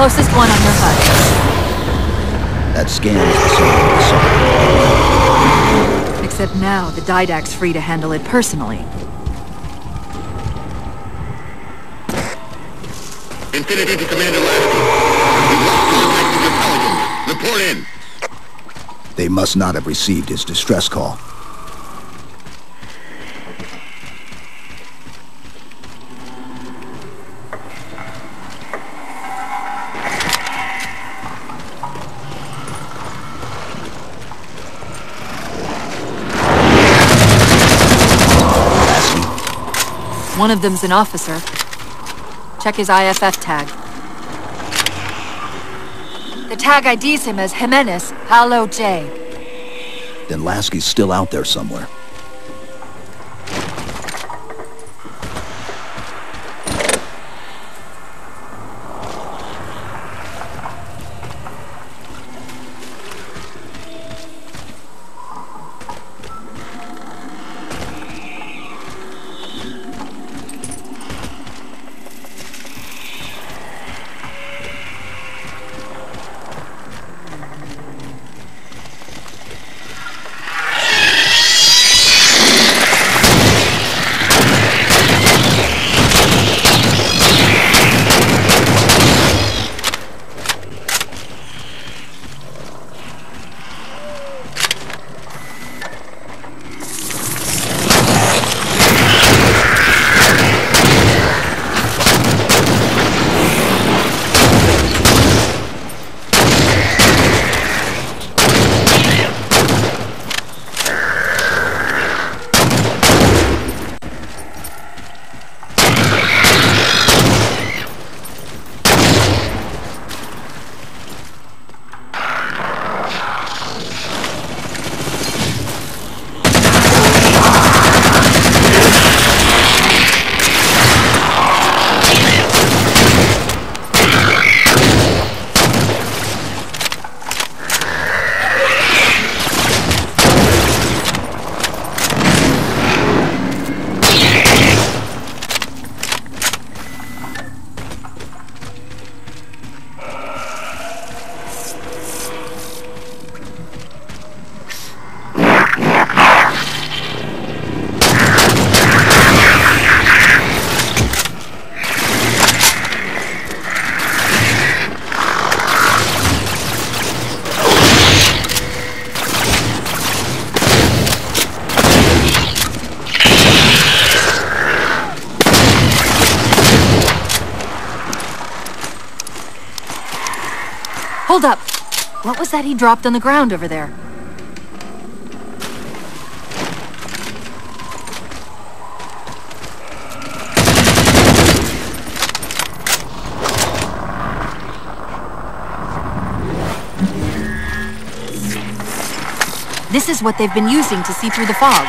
Closest one on your HUD. That scan is the same as the Except now, the Didact's free to handle it personally. Infinity to Commander Lasky. We've lost the detective intelligence. Report in. They must not have received his distress call. One of them's an officer. Check his IFF tag. The tag IDs him as Jimenez, Halo J. Then Lasky's still out there somewhere. Hold up! What was that he dropped on the ground over there? This is what they've been using to see through the fog.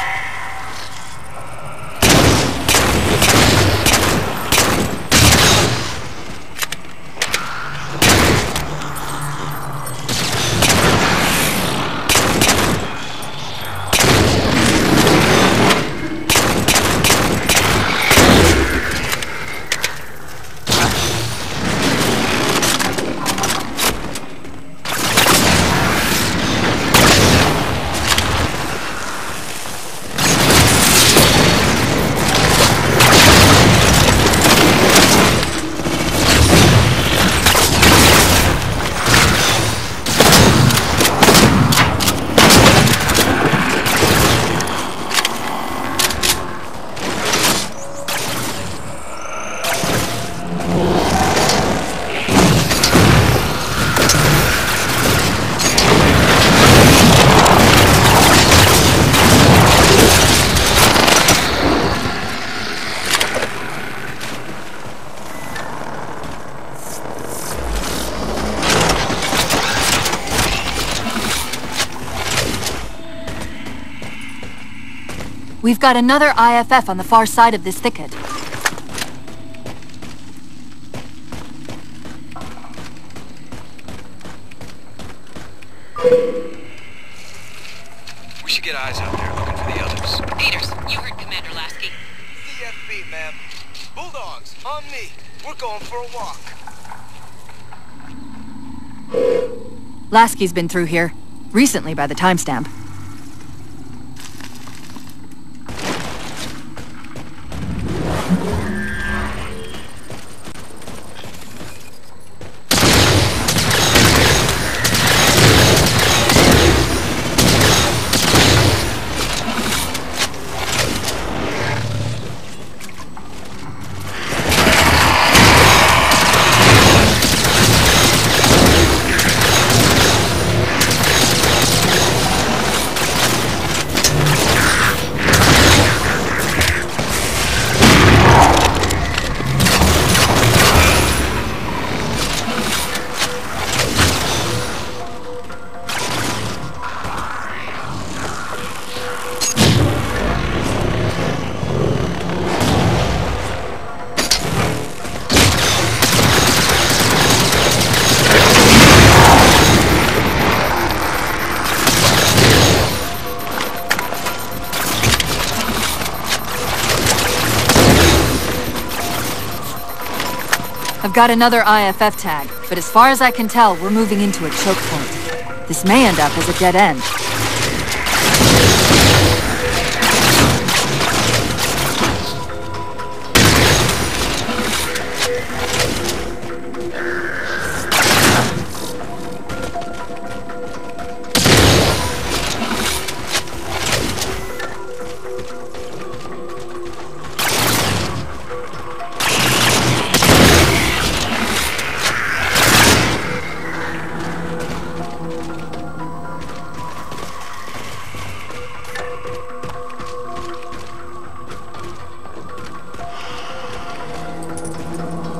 We've got another IFF on the far side of this thicket. We should get eyes out there looking for the others. Peters, you heard Commander Lasky. CFB, ma'am. Bulldogs, on me. We're going for a walk. Lasky's been through here. Recently by the timestamp. I've got another IFF tag, but as far as I can tell, we're moving into a choke point. This may end up as a dead end.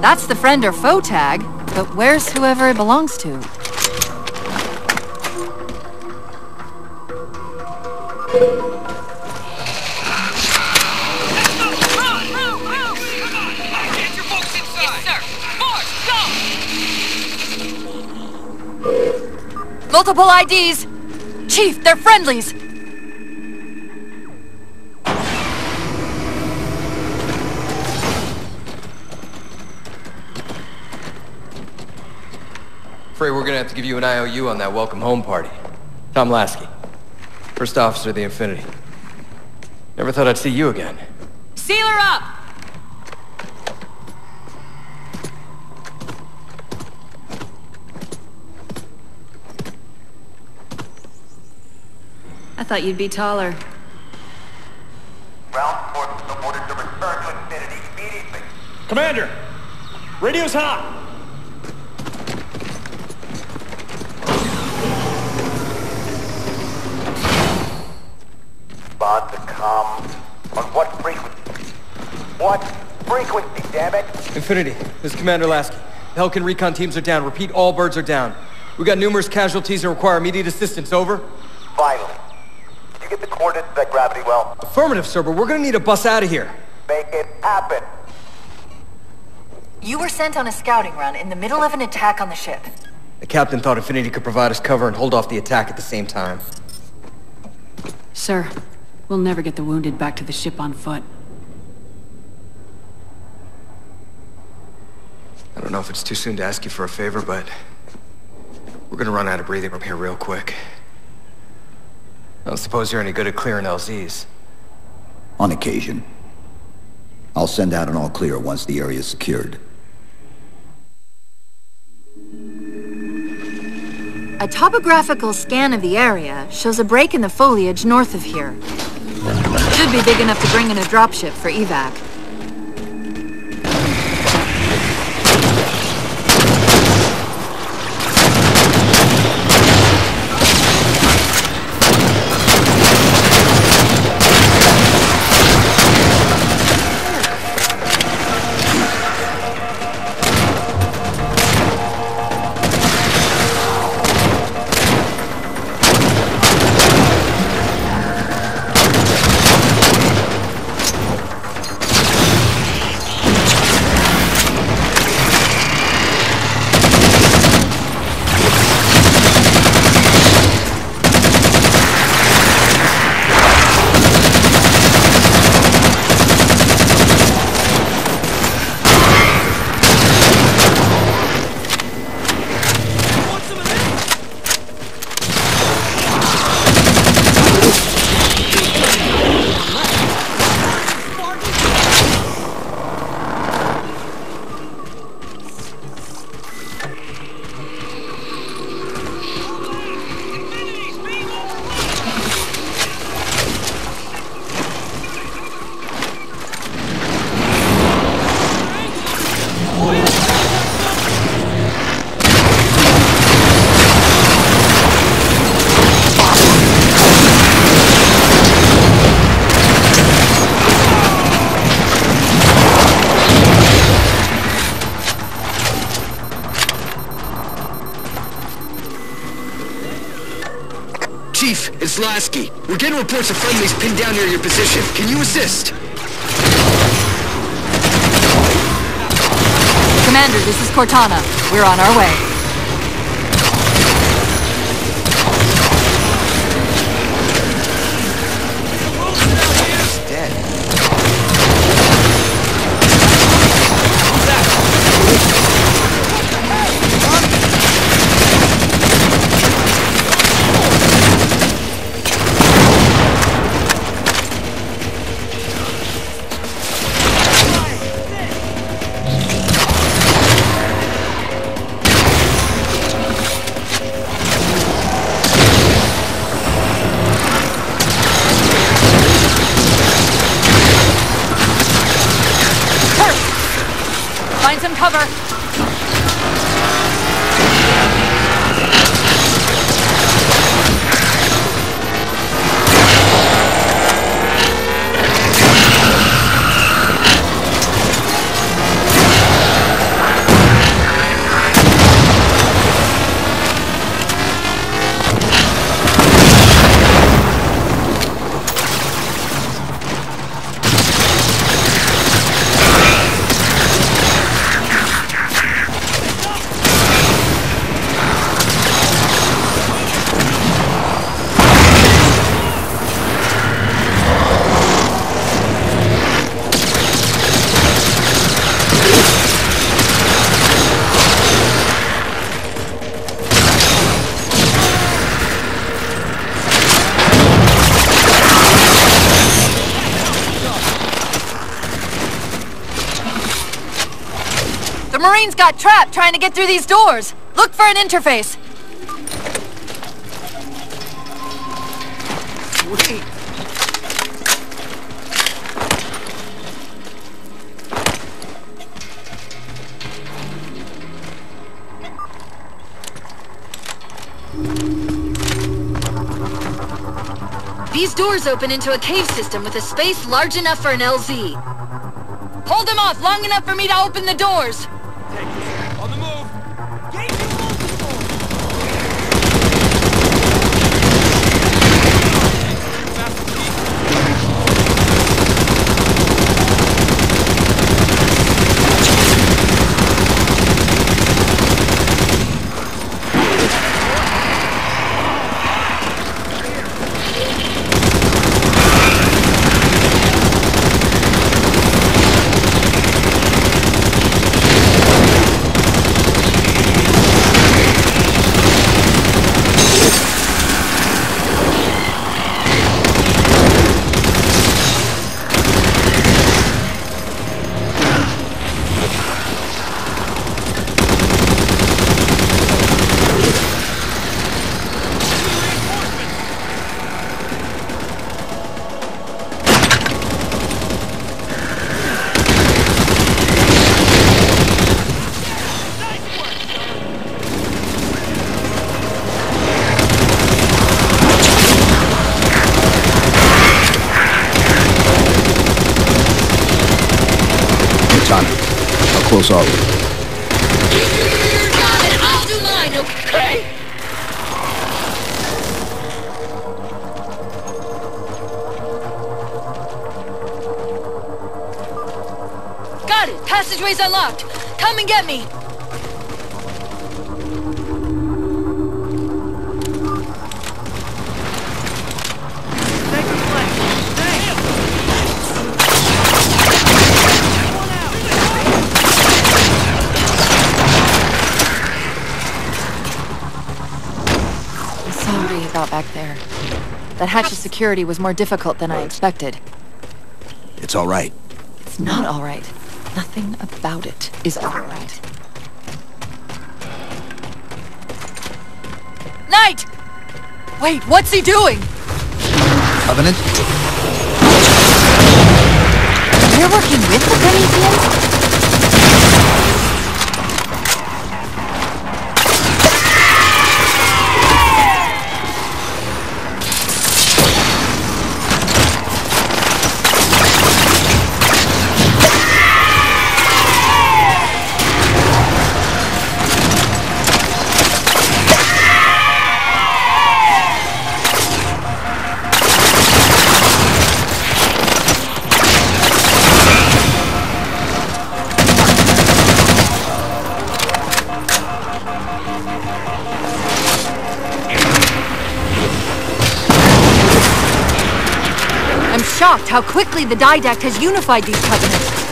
That's the friend or foe tag, but where's whoever it belongs to? Get your folks inside! Yes, sir! Force, go! Multiple IDs! Chief, they're friendlies! Afraid we're gonna have to give you an IOU on that welcome home party. Tom Lasky, first officer of the Infinity. Never thought I'd see you again. Seal her up! I thought you'd be taller. Ground forces ordered to return to Infinity immediately. Commander! Radio's hot! Respond to comm. On what frequency? What frequency, damn it? Infinity, this is Commander Lasky. The Helkin recon teams are down. Repeat, all birds are down. We got numerous casualties and require immediate assistance. Over. Finally. Did you get the coordinates of that gravity well? Affirmative, sir, but we're gonna need a bus out of here. Make it happen. You were sent on a scouting run in the middle of an attack on the ship. The captain thought Infinity could provide us cover and hold off the attack at the same time. Sir, we'll never get the wounded back to the ship on foot. I don't know if it's too soon to ask you for a favor, but we're gonna run out of breathing room here real quick. I don't suppose you're any good at clearing LZs. On occasion. I'll send out an all clear once the area is secured. A topographical scan of the area shows a break in the foliage north of here. Should be big enough to bring in a dropship for evac. This is Lasky. We're getting reports of friendlies pinned down near your position. Can you assist? Commander, this is Cortana. We're on our way. Find some cover. The Marines got trapped trying to get through these doors. Look for an interface. Wait. These doors open into a cave system with a space large enough for an LZ. Hold them off long enough for me to open the doors. On the move. How close are we? Got it, I'll do mine, okay? Got it! Passageway's unlocked! Come and get me! Sorry about back there. That hatch of security was more difficult than I expected. It's all right. It's not all right. Nothing about it is all right. Knight! Wait, what's he doing? Covenant? You're working with the Prometheans? shocked how quickly the Didact has unified these covenants.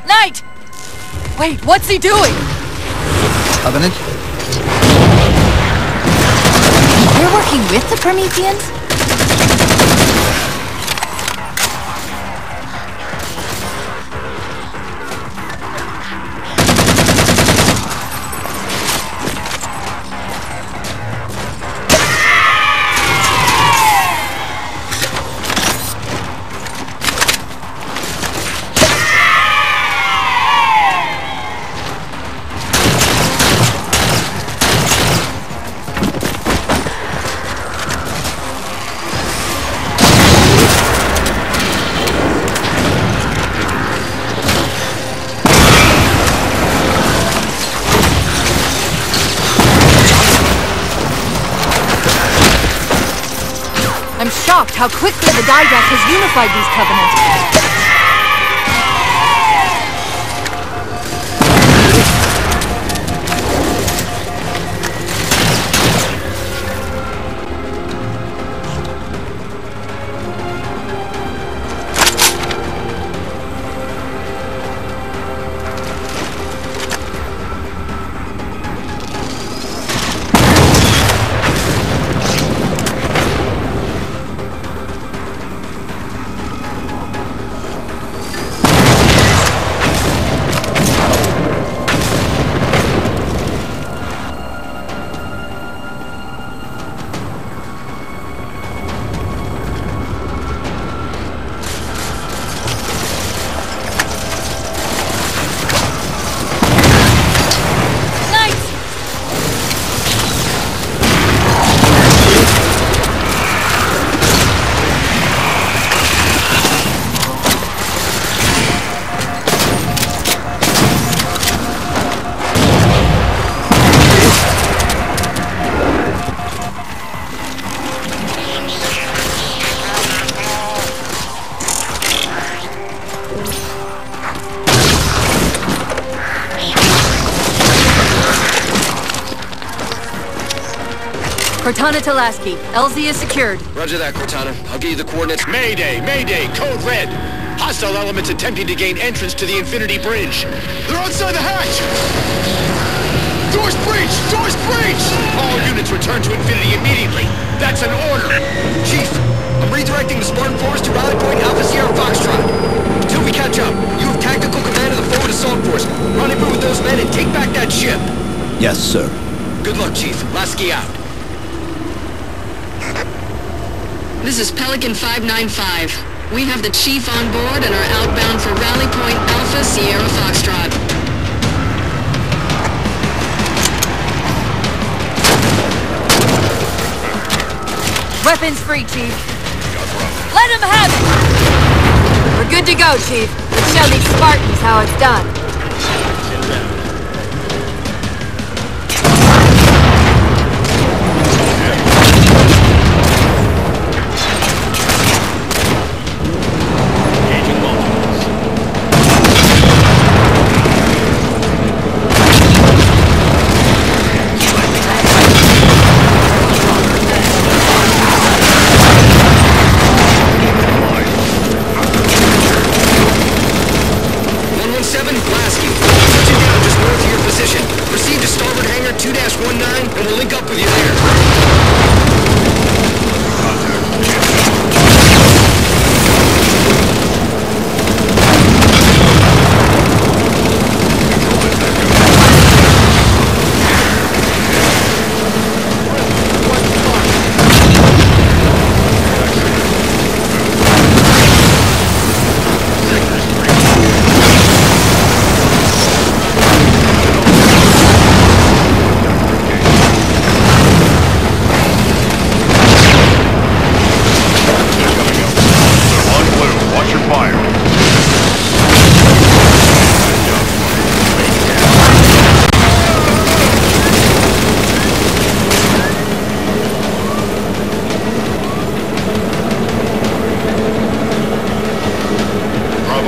Knight! Wait, what's he doing? Covenant? We're working with the Prometheans? I'm shocked how quickly the Didact has unified these covenants. Cortana to Lasky. LZ is secured. Roger that, Cortana. I'll give you the coordinates. Mayday! Mayday! Code red! Hostile elements attempting to gain entrance to the Infinity Bridge. They're outside the hatch! Doors breached! Doors breached! All units return to Infinity immediately. That's an order. Chief, I'm redirecting the Spartan Force to Rally Point Alpha Sierra Foxtrot. Until we catch up, you have tactical command of the forward assault force. Rendezvous with those men and take back that ship. Yes, sir. Good luck, Chief. Lasky out. This is Pelican 595. We have the Chief on board and are outbound for Rally Point Alpha Sierra Foxtrot. Weapons free, Chief. Let him have it! We're good to go, Chief. Let's show these Spartans how it's done. Lasky.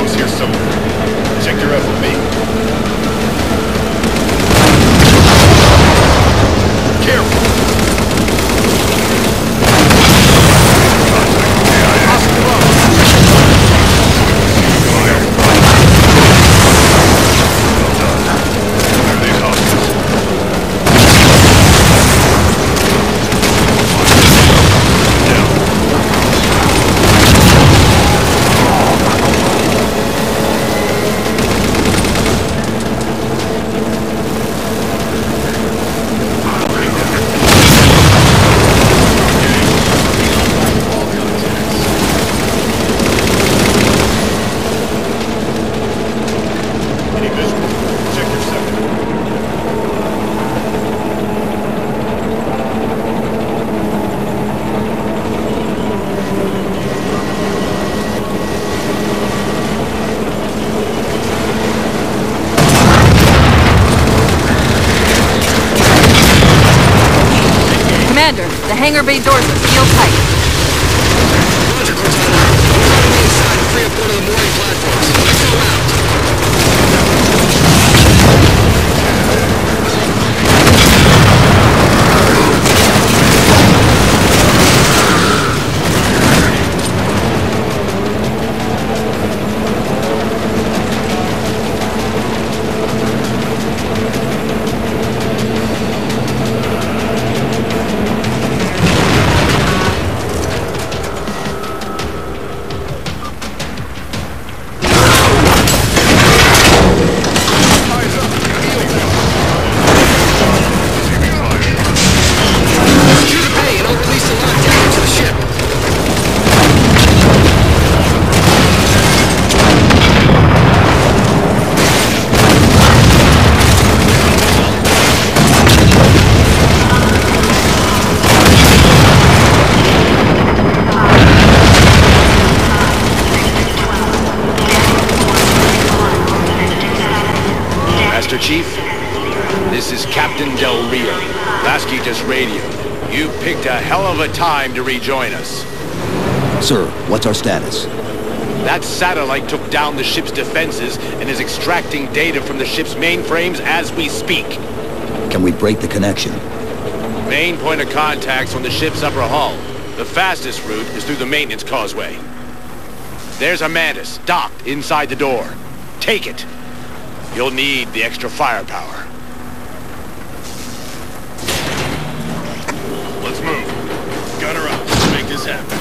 Bravo's here somewhere. Check your F with me. Careful! Commander, the hangar bay doors are sealed tight. Roger, Cortana. We'll try to be inside and free up one of the mooring platforms. XO out. Chief, this is Captain Del Rio. Lasky just radioed. You picked a hell of a time to rejoin us. Sir, what's our status? That satellite took down the ship's defenses and is extracting data from the ship's mainframes as we speak. Can we break the connection? Main point of contact's on the ship's upper hull. The fastest route is through the maintenance causeway. There's a Mantis docked inside the door. Take it. You'll need the extra firepower. Let's move. Gunner up. Let's make this happen.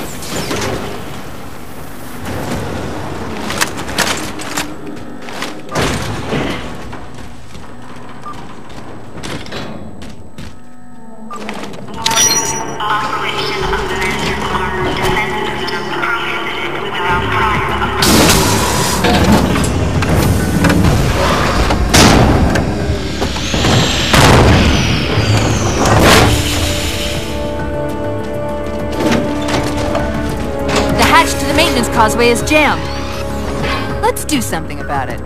Causeway is jammed. Let's do something about it.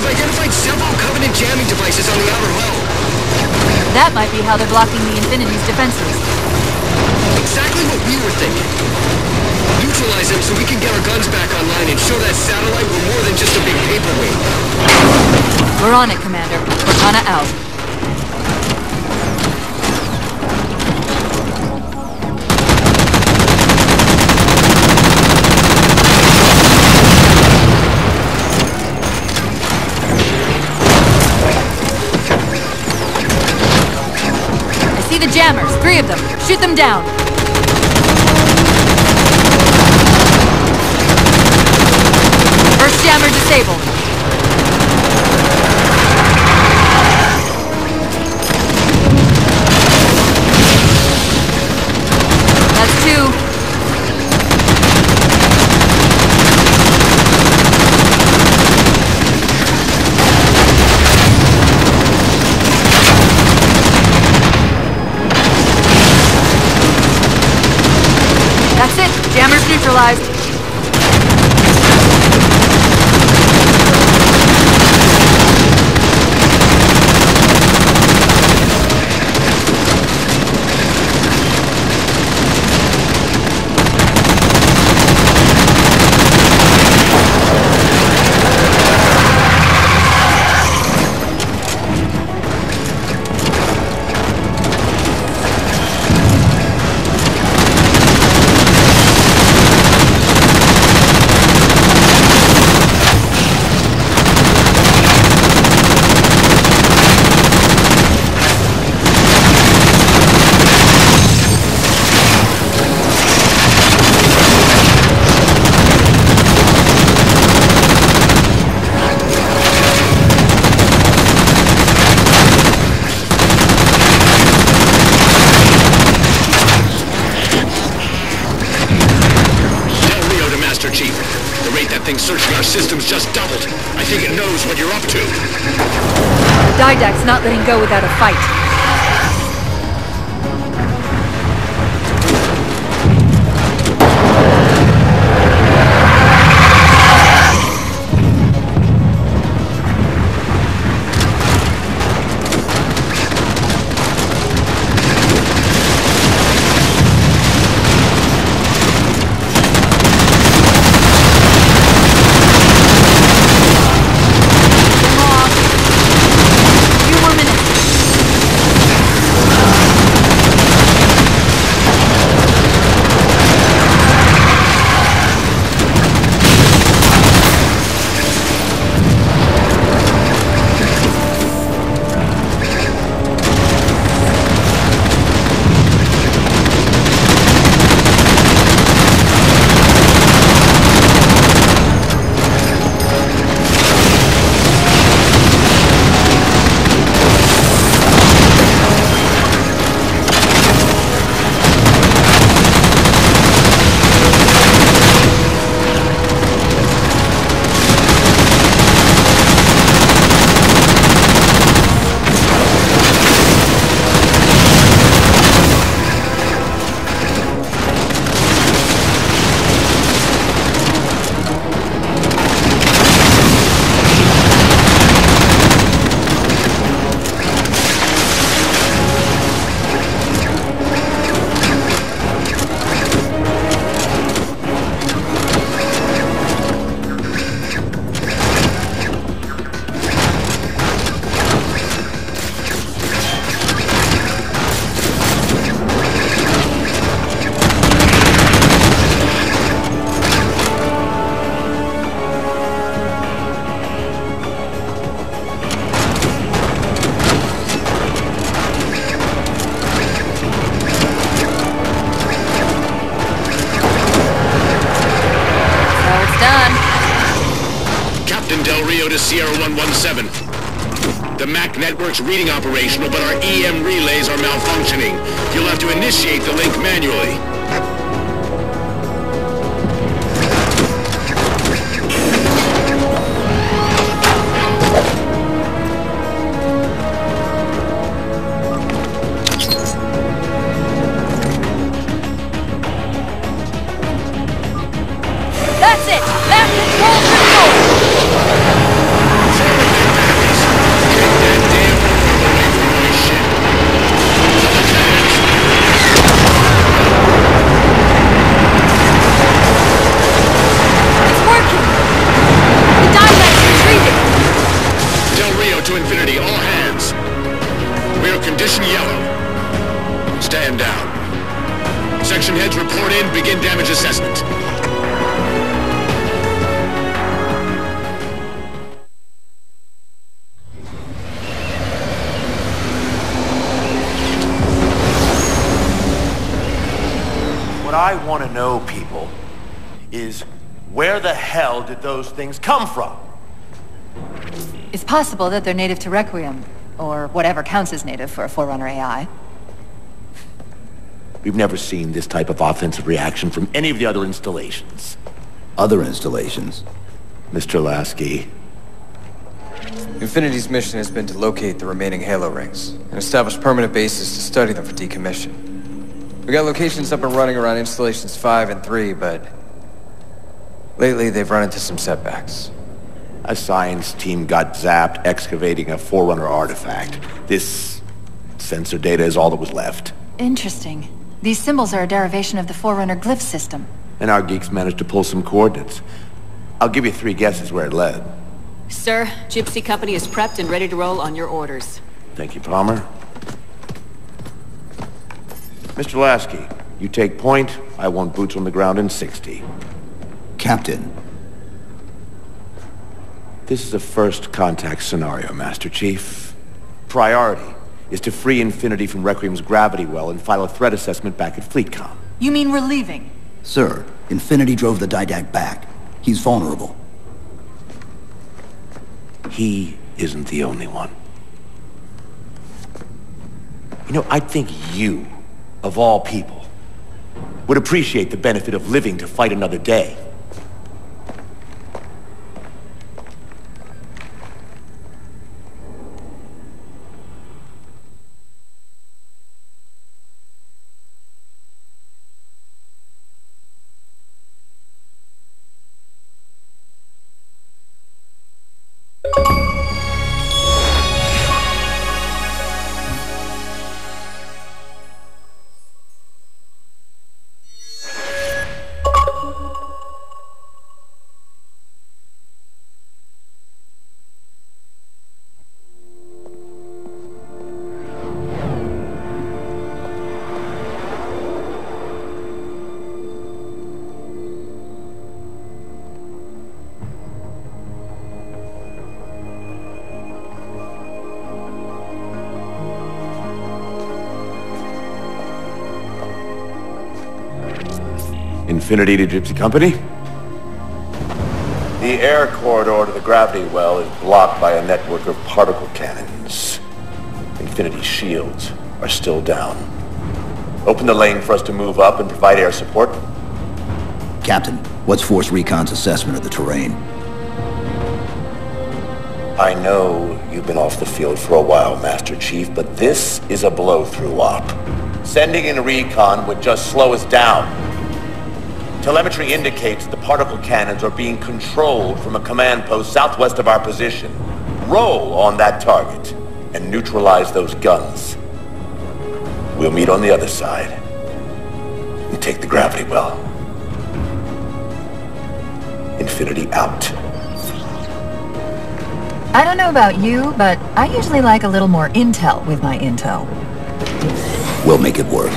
We've identified several Covenant jamming devices on the outer hull. That might be how they're blocking the Infinity's defenses. Exactly what we were thinking. Neutralize them so we can get our guns back online and show that satellite we're more than just a big paperweight. We're on it, Commander. Cortana out. I see the jammers. 3 of them. Shoot them down. First jammer disabled. That's 2. That's it. Jammers neutralized. Searching our systems just doubled. I think it knows what you're up to. The Didact's not letting go without a fight. Sierra 117. The MAC network's reading operational, but our EM relays are malfunctioning. You'll have to initiate the link manually. That's it! That controls the door! I want to know, people, is where the hell did those things come from? It's possible that they're native to Requiem, or whatever counts as native for a Forerunner AI. We've never seen this type of offensive reaction from any of the other installations. Other installations? Mr. Lasky. Infinity's mission has been to locate the remaining Halo rings and establish permanent bases to study them for decommission. We got locations up and running around installations 5 and 3, but lately they've run into some setbacks. A science team got zapped excavating a Forerunner artifact. This sensor data is all that was left. Interesting. These symbols are a derivation of the Forerunner glyph system. And our geeks managed to pull some coordinates. I'll give you 3 guesses where it led. Sir, Gypsy Company is prepped and ready to roll on your orders. Thank you, Palmer. Mr. Lasky, you take point. I want boots on the ground in 60. Captain. This is a first contact scenario, Master Chief. Priority is to free Infinity from Requiem's gravity well and file a threat assessment back at FleetCom. You mean we're leaving? Sir, Infinity drove the Didact back. He's vulnerable. He isn't the only one. You know, I think you, of all people, would appreciate the benefit of living to fight another day. Infinity to Gypsy Company? The air corridor to the gravity well is blocked by a network of particle cannons. Infinity's shields are still down. Open the lane for us to move up and provide air support. Captain, what's Force Recon's assessment of the terrain? I know you've been off the field for a while, Master Chief, but this is a blow-through op. Sending in recon would just slow us down. Telemetry indicates the particle cannons are being controlled from a command post southwest of our position. Roll on that target and neutralize those guns. We'll meet on the other side and take the gravity well. Infinity out. I don't know about you, but I usually like a little more intel with my intel. We'll make it work.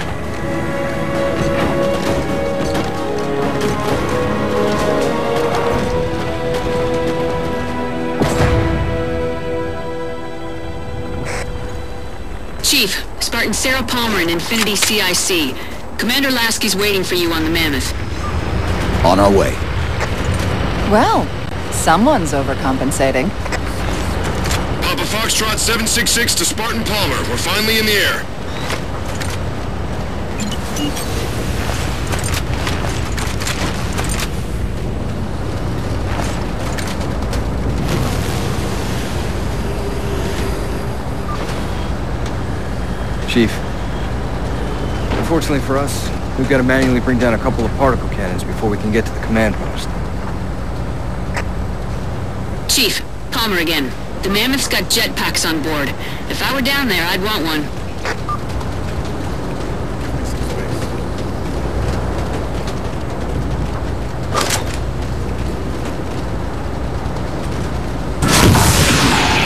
Chief, Spartan Sarah Palmer in Infinity CIC. Commander Lasky's waiting for you on the Mammoth. On our way. Well, someone's overcompensating. Papa Foxtrot 766 to Spartan Palmer. We're finally in the air. Chief, unfortunately for us, we've got to manually bring down a couple of particle cannons before we can get to the command post. Chief, Palmer again. The Mammoth's got jetpacks on board. If I were down there, I'd want one.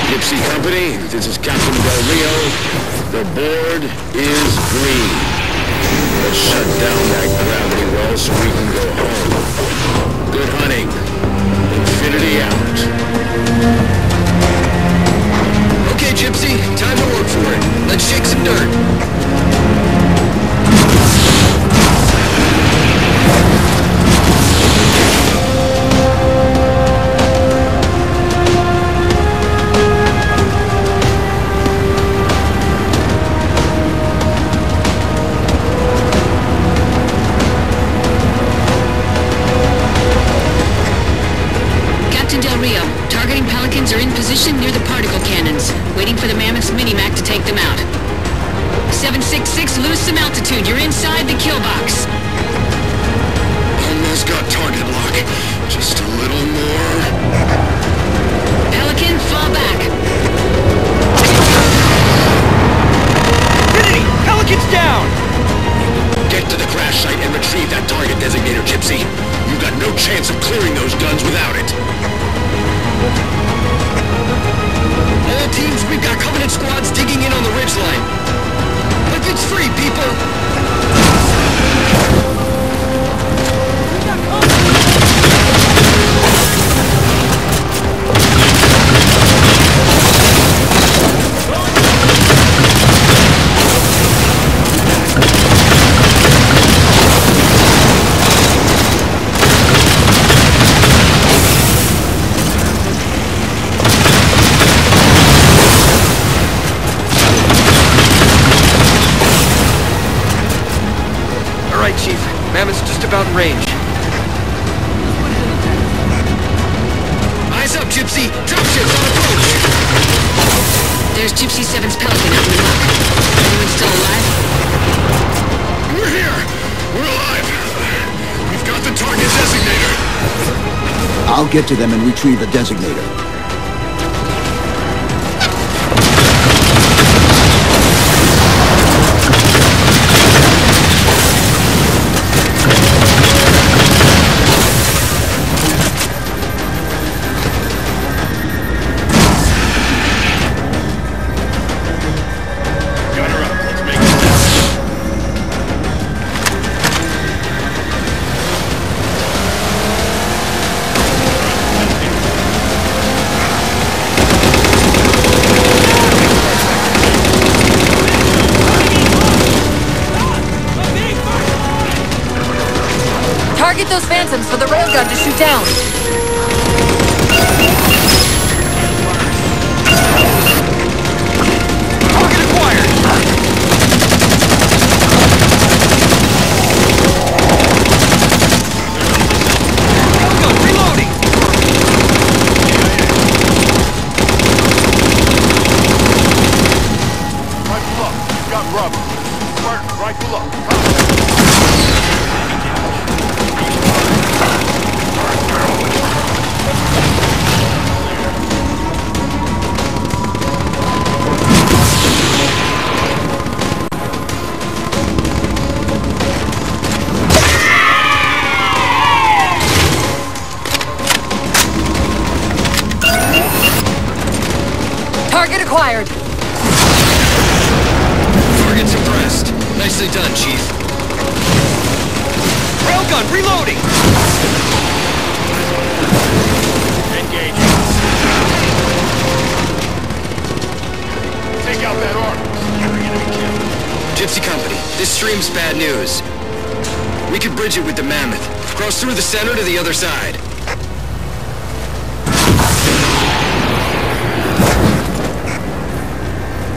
Gypsy Company, this is Captain Del Rio. The board is green. Let's shut down that gravity well so we can go home. Good hunting. Infinity out. Okay, Gypsy, time to work for it. Let's shake some dirt. Pelicans are in position near the particle cannons, waiting for the Mammoth's mini-Mac to take them out. 766, lose some altitude. You're inside the kill box. Almost got target lock. Just a little more. Pelican, fall back. Infinity! Pelican's down! Get to the crash site and retrieve that target designator, Gypsy. You've got no chance of clearing those guns without it. All teams, we've got Covenant squads digging in on the ridgeline. But it's free, people! Chief. Mammoth's just about in range. Eyes up, Gypsy! Dropship's on approach! There's Gypsy 7's Pelican out in the muck. Anyone still alive? We're here! We're alive! We've got the target designator! I'll get to them and retrieve the designator. Target those phantoms for the railgun to shoot down. Target acquired! Railgun reloading! Rifle up. Got rubber. Spartan, rifle up. Target acquired. Target suppressed. Nicely done, Chief. Railgun reloading! Engaging. Take out that arm. Securing enemy kill. Gypsy Company, this stream's bad news. We could bridge it with the Mammoth. Cross through the center to the other side.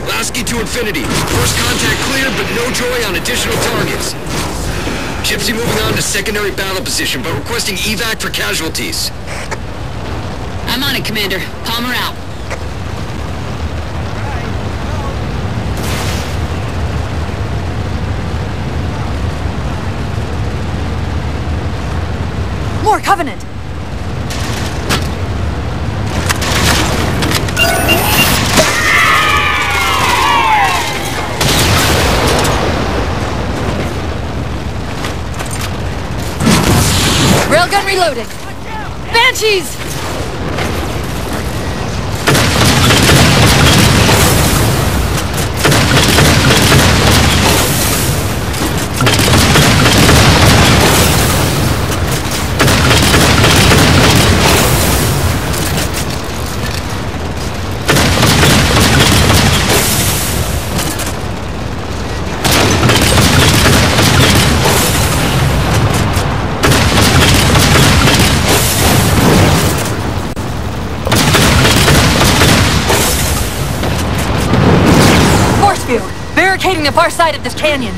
Lasky to Infinity. First contact cleared, but no joy on additional targets. Gypsy moving on to secondary battle position, but requesting evac for casualties. I'm on it, Commander. Palmer out. More Covenant! Railgun reloaded! Banshees! Barricading the far side of this canyon.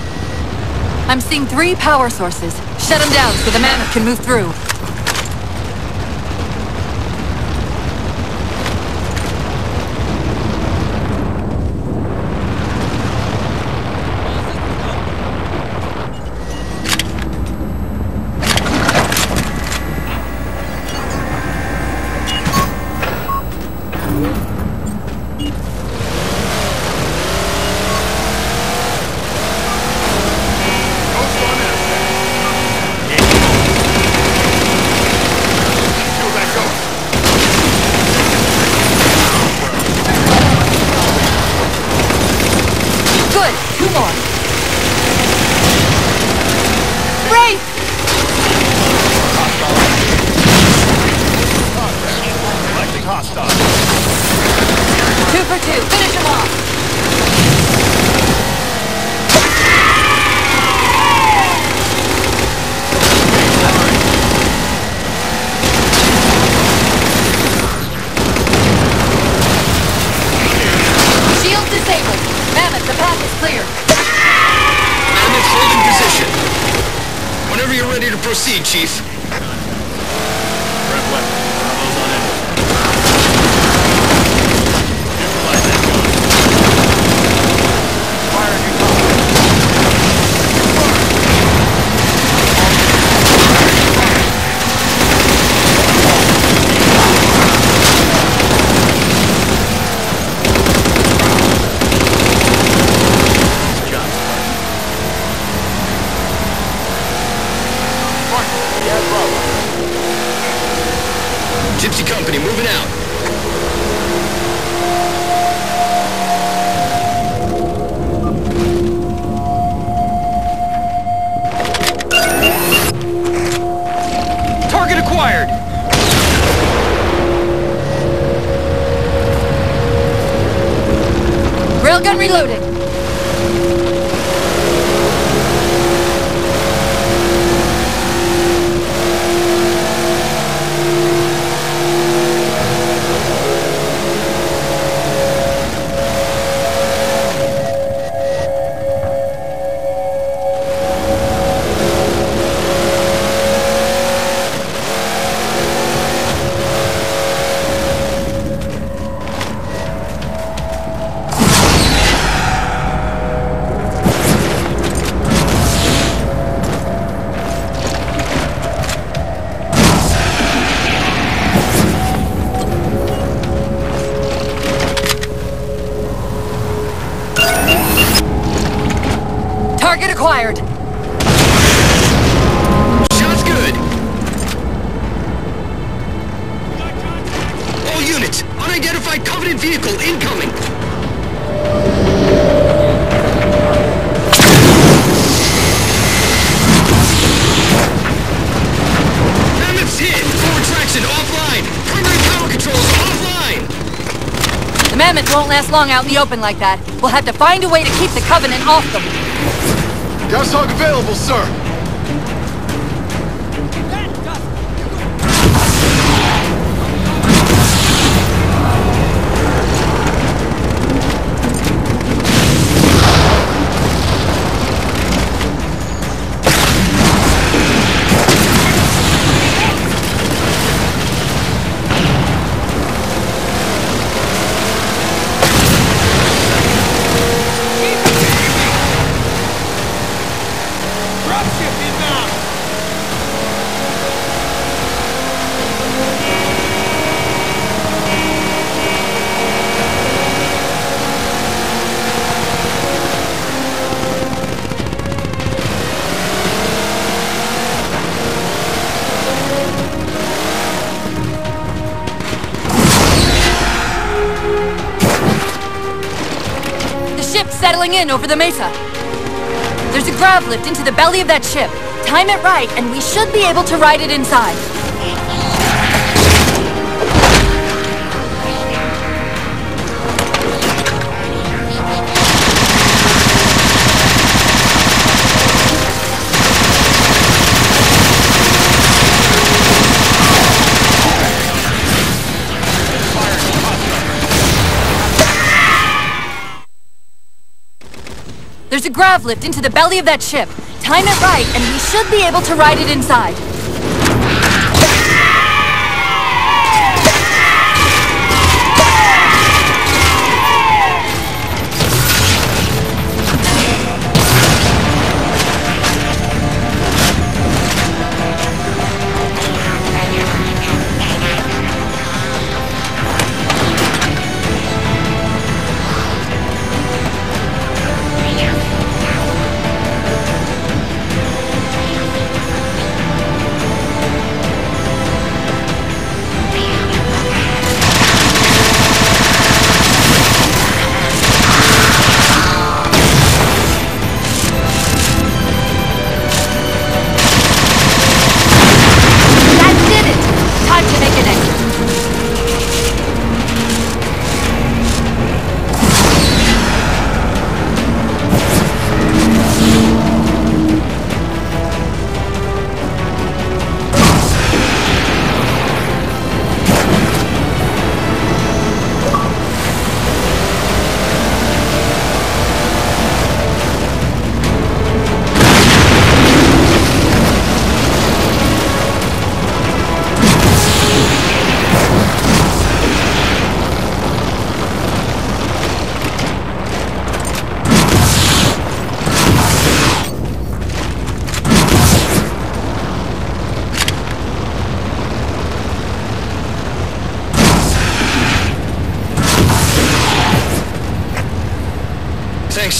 I'm seeing 3 power sources. Shut them down so the Mammoth can move through. 2 for 2. Finish him off. Shield disabled. Mammoth, the path is clear. Mammoth holding position. Whenever you're ready to proceed, Chief. Gypsy Company, moving out. Target acquired! Railgun reloaded. Target acquired. Shot's good. All units, unidentified Covenant vehicle incoming. Mammoth's hit. Forward traction offline. Primary power controls offline. The Mammoth won't last long out in the open like that. We'll have to find a way to keep the Covenant off them. Gas hog available, sir. Settling in over the mesa. There's a grav lift into the belly of that ship. Time it right, and we should be able to ride it inside. There's a grav lift into the belly of that ship. Time it right, and we should be able to ride it inside.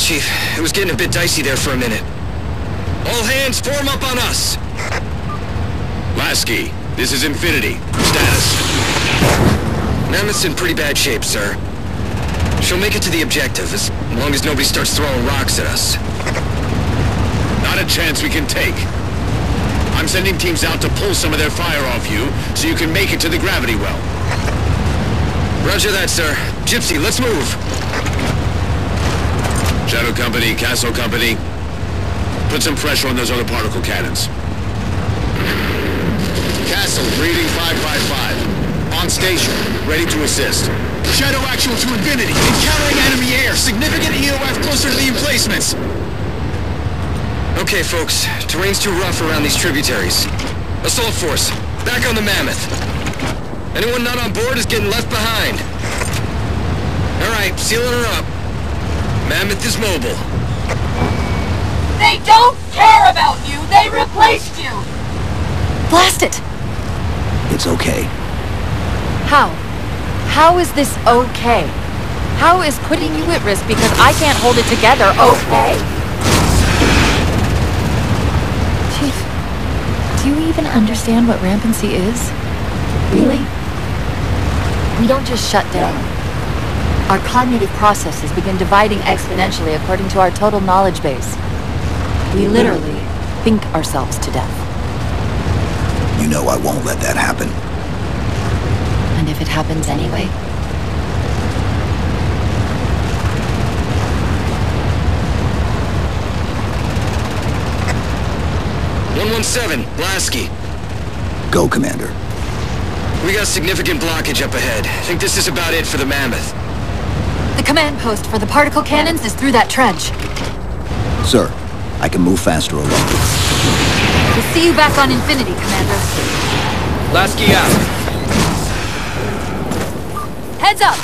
Chief. It was getting a bit dicey there for a minute. All hands form up on us! Lasky, this is Infinity. Status. Mammoth's in pretty bad shape, sir. She'll make it to the objective, as long as nobody starts throwing rocks at us. Not a chance we can take. I'm sending teams out to pull some of their fire off you, so you can make it to the gravity well. Roger that, sir. Gypsy, let's move! Shadow Company, Castle Company, put some pressure on those other particle cannons. Castle, reading 555. On station, ready to assist. Shadow actual to Infinity. Encountering enemy air. Significant EOF closer to the emplacements. Okay, folks. Terrain's too rough around these tributaries. Assault force, back on the Mammoth. Anyone not on board is getting left behind. Alright, sealing her up. Mammoth is mobile. They don't care about you! They replaced you! Blast it! It's okay. How? How is this okay? How is putting you at risk because I can't hold it together okay? Chief, do you even understand what rampancy is? Really? We don't just shut down. Our cognitive processes begin dividing exponentially according to our total knowledge base. We literally think ourselves to death. You know I won't let that happen. And if it happens anyway? "117, Lasky. Go, Commander. We got significant blockage up ahead. I think this is about it for the Mammoth. The command post for the particle cannons is through that trench. Sir, I can move faster alone. We'll see you back on Infinity, Commander. Lasky out. Heads up!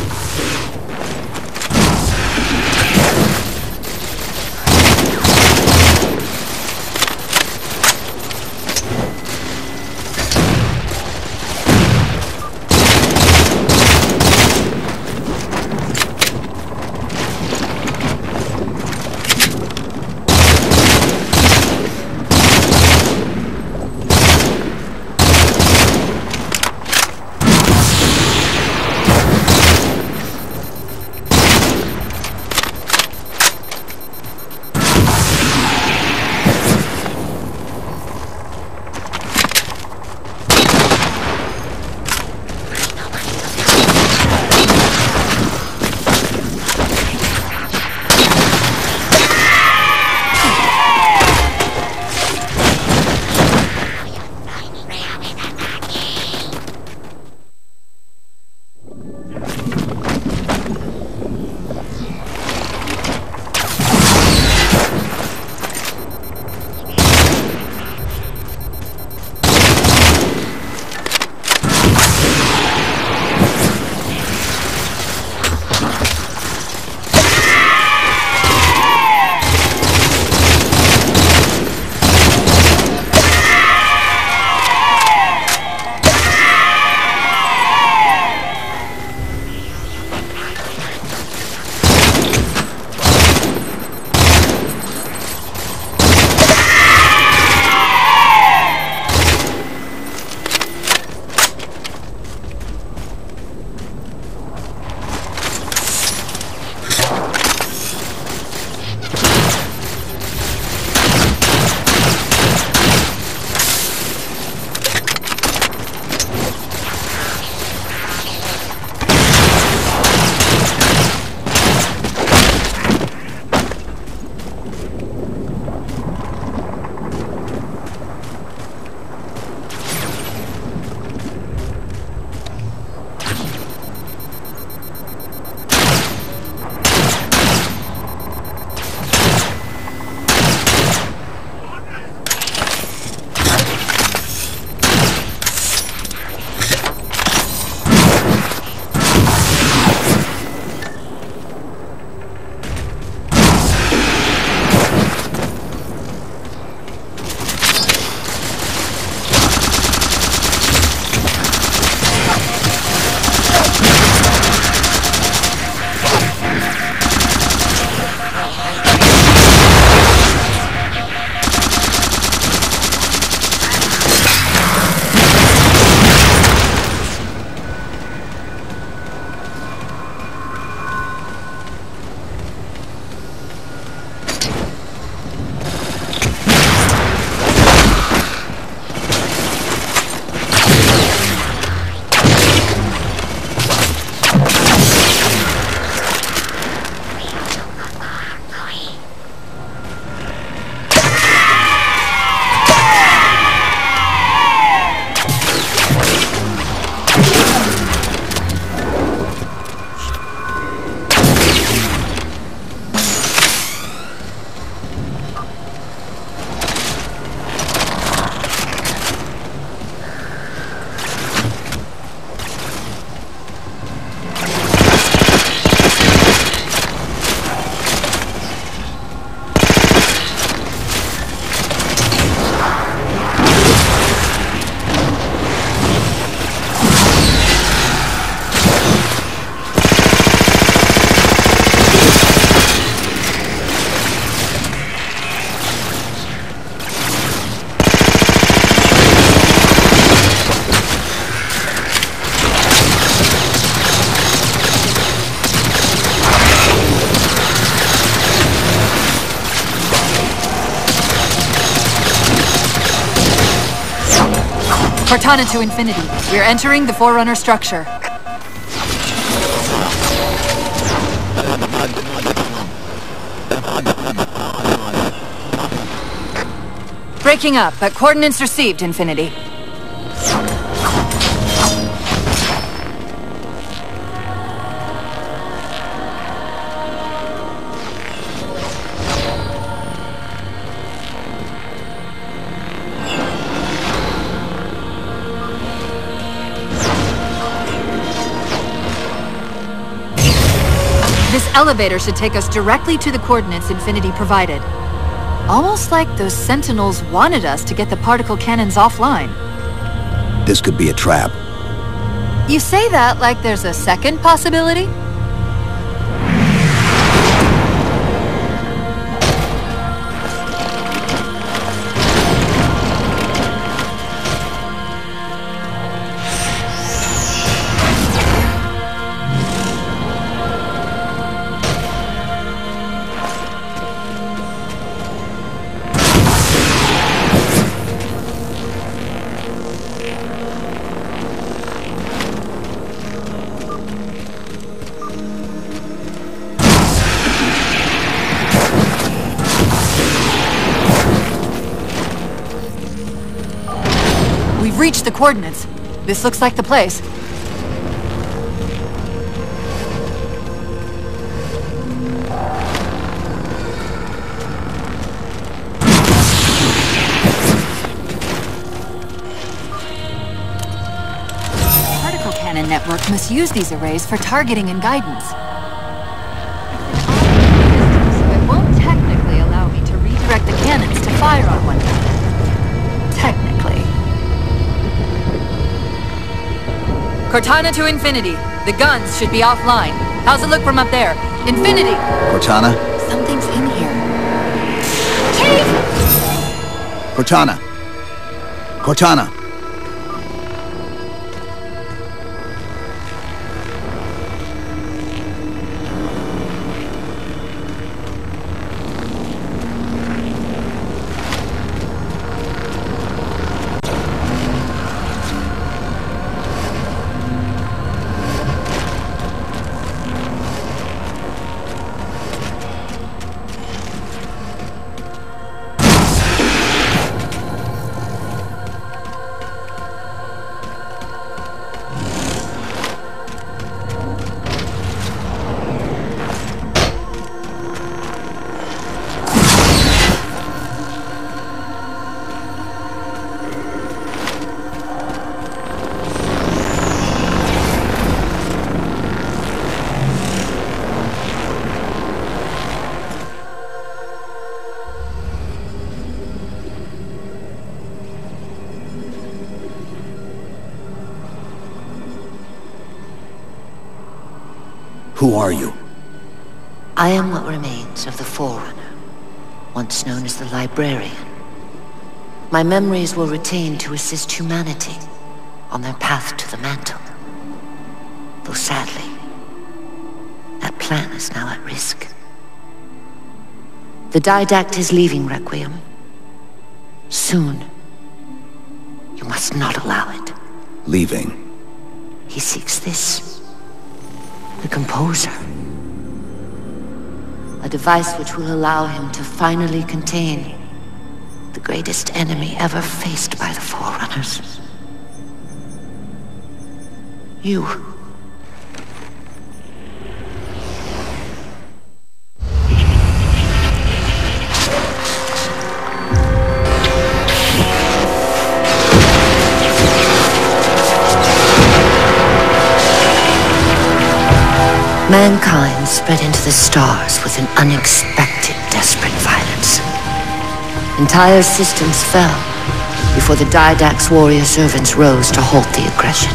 Cortana to Infinity. We're entering the Forerunner structure. Breaking up, but coordinates received, Infinity. This elevator should take us directly to the coordinates Infinity provided. Almost like those Sentinels wanted us to get the particle cannons offline. This could be a trap. You say that like there's a second possibility? We've reached the coordinates. This looks like the place. The particle cannon network must use these arrays for targeting and guidance. So it won't technically allow me to redirect the cannons to fire on one another. Technically. Cortana to Infinity. The guns should be offline. How's it look from up there? Infinity! Cortana? Something's in here. Cortana! Cortana! Who are you? I am what remains of the Forerunner, once known as the Librarian. My memories will retain to assist humanity on their path to the mantle. Though sadly, that plan is now at risk. The Didact is leaving Requiem. Soon. You must not allow it. Leaving? He seeks this. The Composer. A device which will allow him to finally contain the greatest enemy ever faced by the Forerunners. You. Mankind spread into the stars with an unexpected, desperate violence. Entire systems fell before the Didact's warrior servants rose to halt the aggression.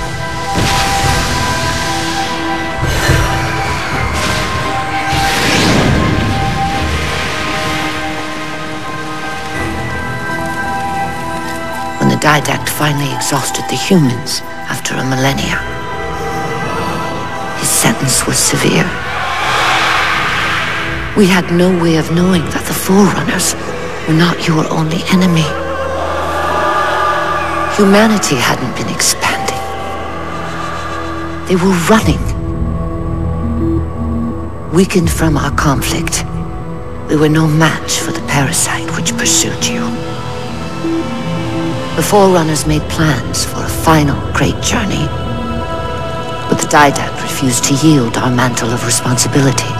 When the Didact finally exhausted the humans after a millennia, his sentence was severe. We had no way of knowing that the Forerunners were not your only enemy. Humanity hadn't been expanding. They were running. Weakened from our conflict, we were no match for the parasite which pursued you. The Forerunners made plans for a final great journey, but the Didact refused to yield our mantle of responsibility.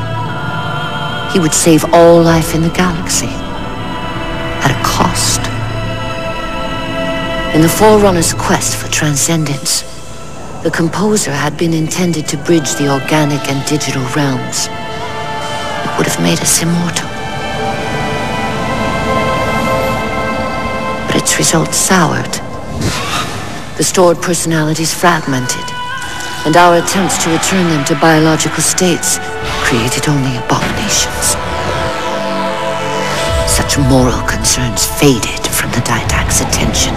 He would save all life in the galaxy, at a cost. In the Forerunners' quest for transcendence, the Composer had been intended to bridge the organic and digital realms. It would have made us immortal. But its results soured. The stored personalities fragmented, and our attempts to return them to biological states created only abominations. Such moral concerns faded from the Didact's attention.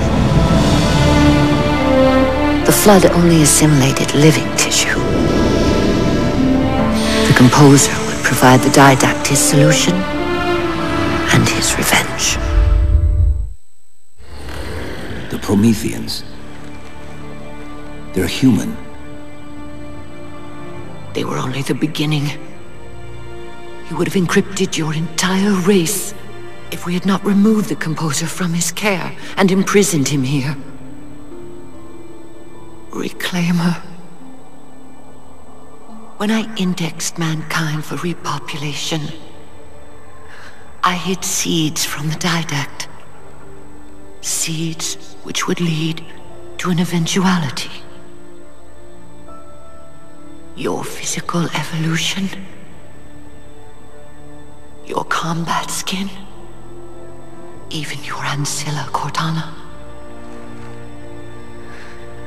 The Flood only assimilated living tissue. The Composer would provide the Didact his solution and his revenge. The Prometheans. They're human. They were only the beginning. He would have encrypted your entire race if we had not removed the Composer from his care and imprisoned him here. Reclaimer. When I indexed mankind for repopulation, I hid seeds from the Didact. Seeds which would lead to an eventuality. Your physical evolution, your combat skin, even your ancilla Cortana.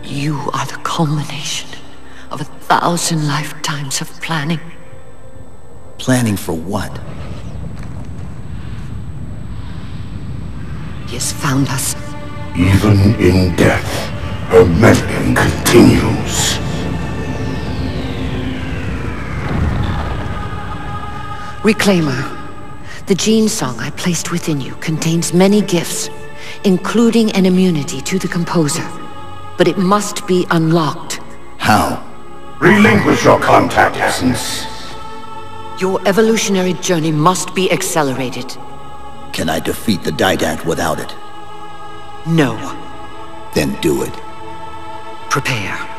You are the culmination of 1,000 lifetimes of planning. Planning for what? He has found us. Even in death, her meddling continues. Reclaimer. The gene song I placed within you contains many gifts, including an immunity to the Composer. But it must be unlocked. How? Relinquish your contact essence. Your evolutionary journey must be accelerated. Can I defeat the Didact without it? No. Then do it. Prepare.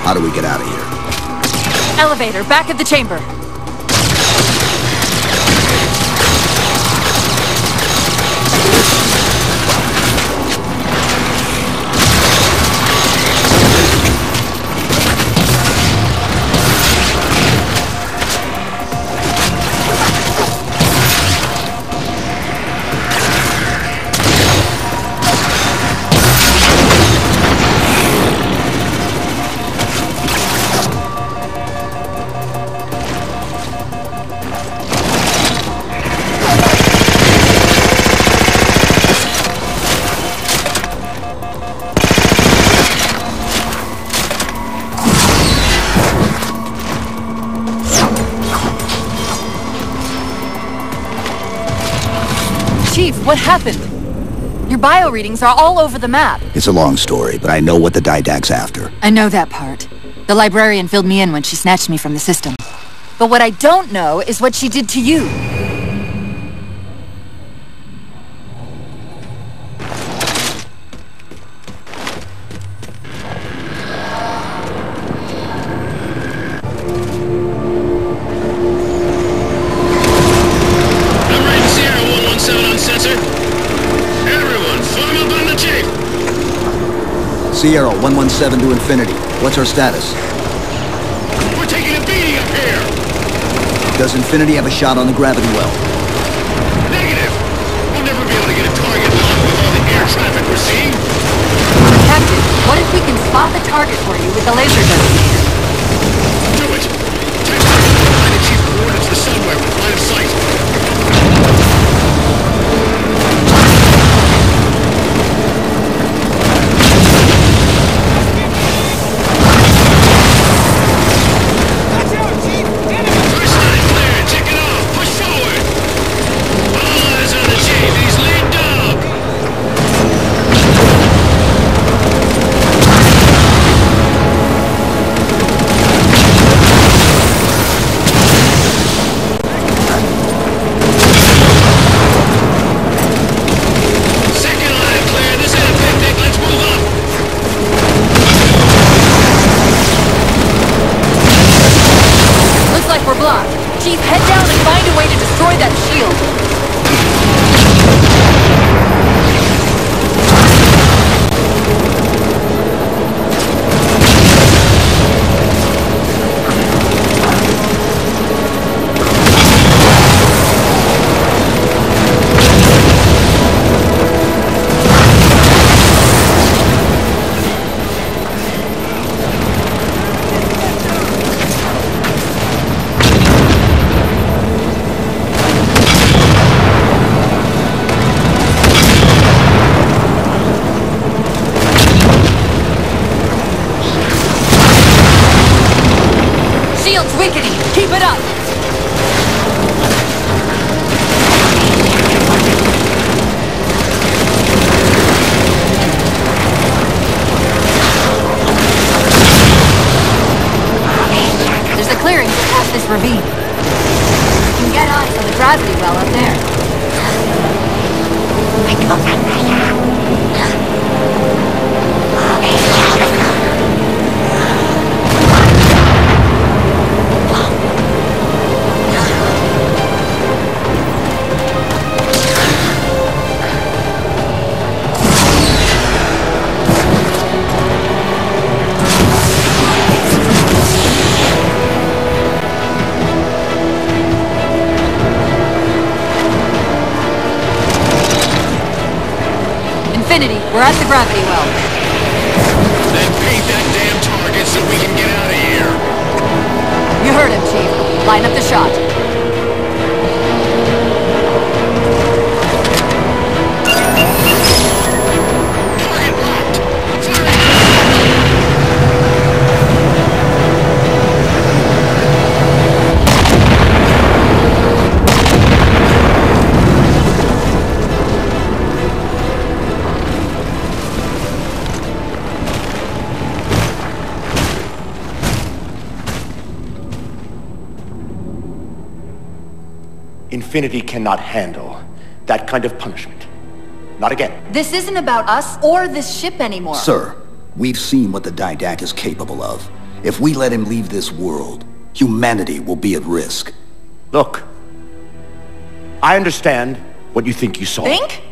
How do we get out of here? Elevator, back of the chamber. Chief, what happened? Your bio readings are all over the map. It's a long story, but I know what the Didact's after. I know that part. The librarian filled me in when she snatched me from the system. But what I don't know is what she did to you. Sierra, 117 to Infinity. What's our status? We're taking a beating up here! Does Infinity have a shot on the gravity well? Negative! We'll never be able to get a target locked with all the air traffic we're seeing. What if we can spot the target for you with the laser designator? Do it! Text me! Find the chief coordinates the somewhere with line of sight. Chief, head down and find a way to destroy that shield. Shield's weakening. Keep it up. There's a clearing past this ravine. You can get eyes on the gravity well up there. Infinity, we're at the gravity well. Then paint that damn target so we can get out of here. You heard him, Chief. Line up the shot. Target locked. Infinity cannot handle that kind of punishment. Not again. This isn't about us or this ship anymore. Sir, we've seen what the Didact is capable of. If we let him leave this world, humanity will be at risk. Look, I understand what you think you saw. Think?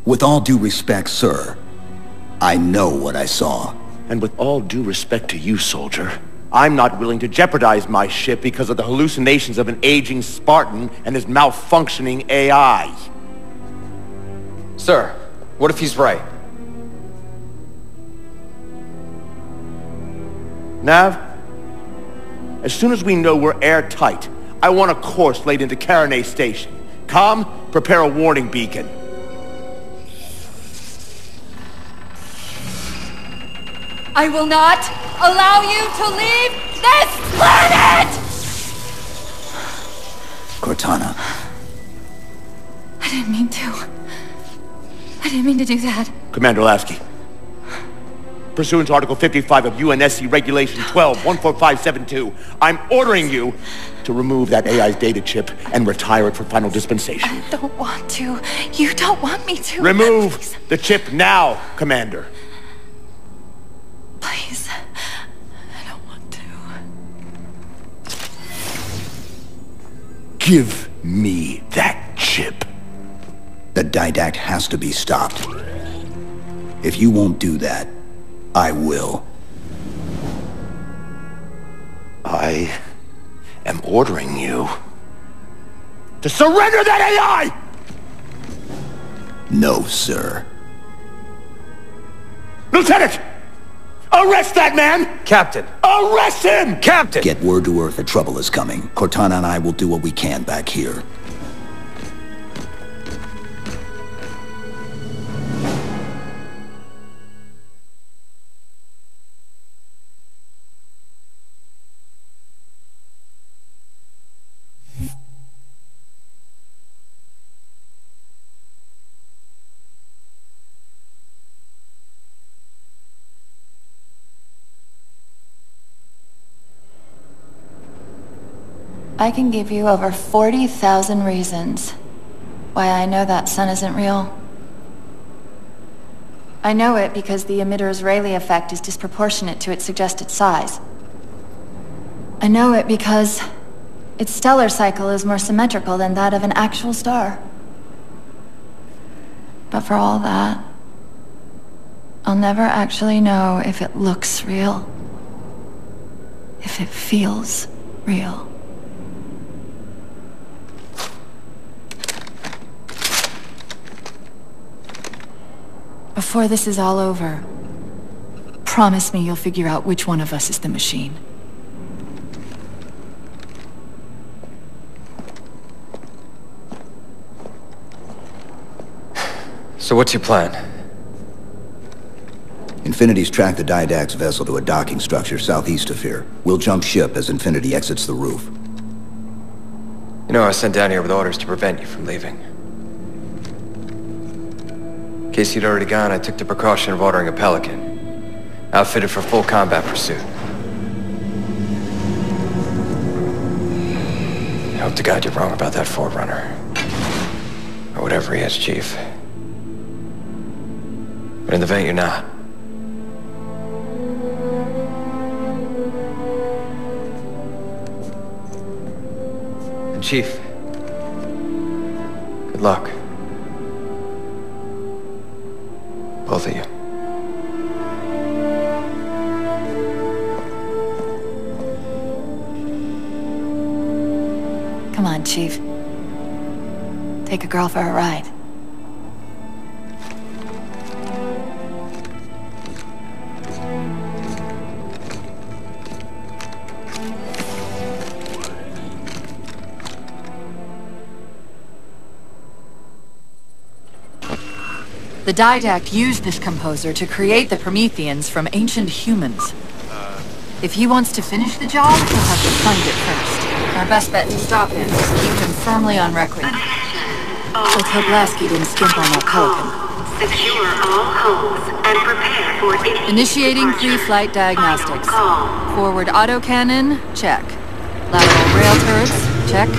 With all due respect, sir, I know what I saw. And with all due respect to you, soldier, I'm not willing to jeopardize my ship because of the hallucinations of an aging Spartan and his malfunctioning AI. Sir, what if he's right? Nav, as soon as we know we're airtight, I want a course laid into Karenay Station. Com, prepare a warning beacon. I will not allow you to leave this planet! Cortana. I didn't mean to. I didn't mean to do that. Commander Lasky. Pursuant to Article 55 of UNSC Regulation 12-14572, I'm ordering you to remove that AI's data chip and retire it for final dispensation. I don't want to. You don't want me to. Remove Please. the chip now, Commander. Please. I don't want to. Give me that chip. The Didact has to be stopped. If you won't do that, I will. I am ordering you to surrender that AI! No, sir. Lieutenant! Arrest that man! Captain! Arrest him! Captain! Get word to Earth that trouble is coming. Cortana and I will do what we can back here. I can give you over 40,000 reasons why I know that sun isn't real. I know it because the emitter's Rayleigh effect is disproportionate to its suggested size. I know it because its stellar cycle is more symmetrical than that of an actual star. But for all that, I'll never actually know if it looks real, if it feels real. Before this is all over, promise me you'll figure out which one of us is the machine. So what's your plan? Infinity's tracked the Didact's vessel to a docking structure southeast of here. We'll jump ship as Infinity exits the roof. You know, I was sent down here with orders to prevent you from leaving. In case you'd already gone, I took the precaution of ordering a Pelican, outfitted for full combat pursuit. I hope to God you're wrong about that Forerunner. Or whatever he is, Chief. But in the event you're not. And Chief, good luck. Both of you. Come on, Chief. Take a girl for a ride. The Didact used this composer to create the Prometheans from ancient humans. If he wants to finish the job, he'll have to fund it first. Our best bet to stop him is to keep him firmly on Requiem. Let's hope Lasky didn't skimp on that Pelican. Secure all hulls and prepare for Initiating pre-flight diagnostics. Forward autocannon, check. Lateral rail turrets, check.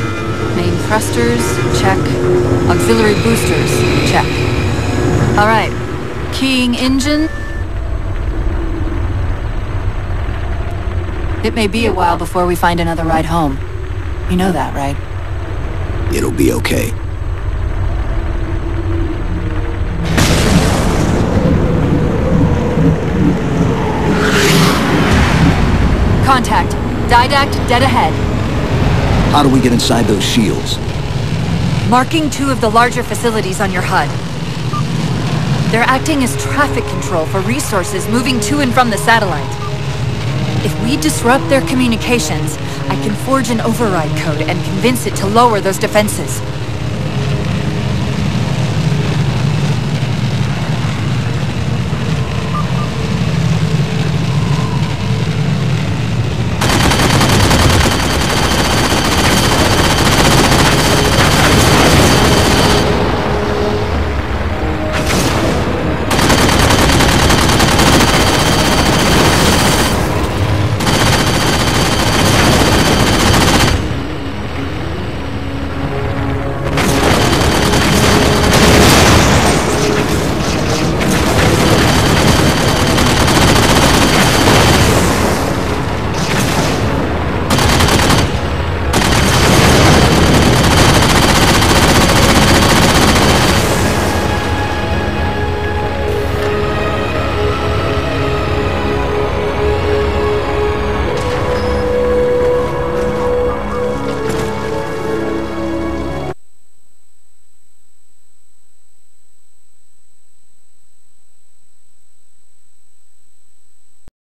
Main thrusters, check. Auxiliary boosters, check. All right, keying engine. It may be a while before we find another ride home. You know that, right? It'll be okay. Contact. Didact dead ahead. How do we get inside those shields? Marking 2 of the larger facilities on your HUD. They're acting as traffic control for resources moving to and from the satellite. If we disrupt their communications, I can forge an override code and convince it to lower those defenses.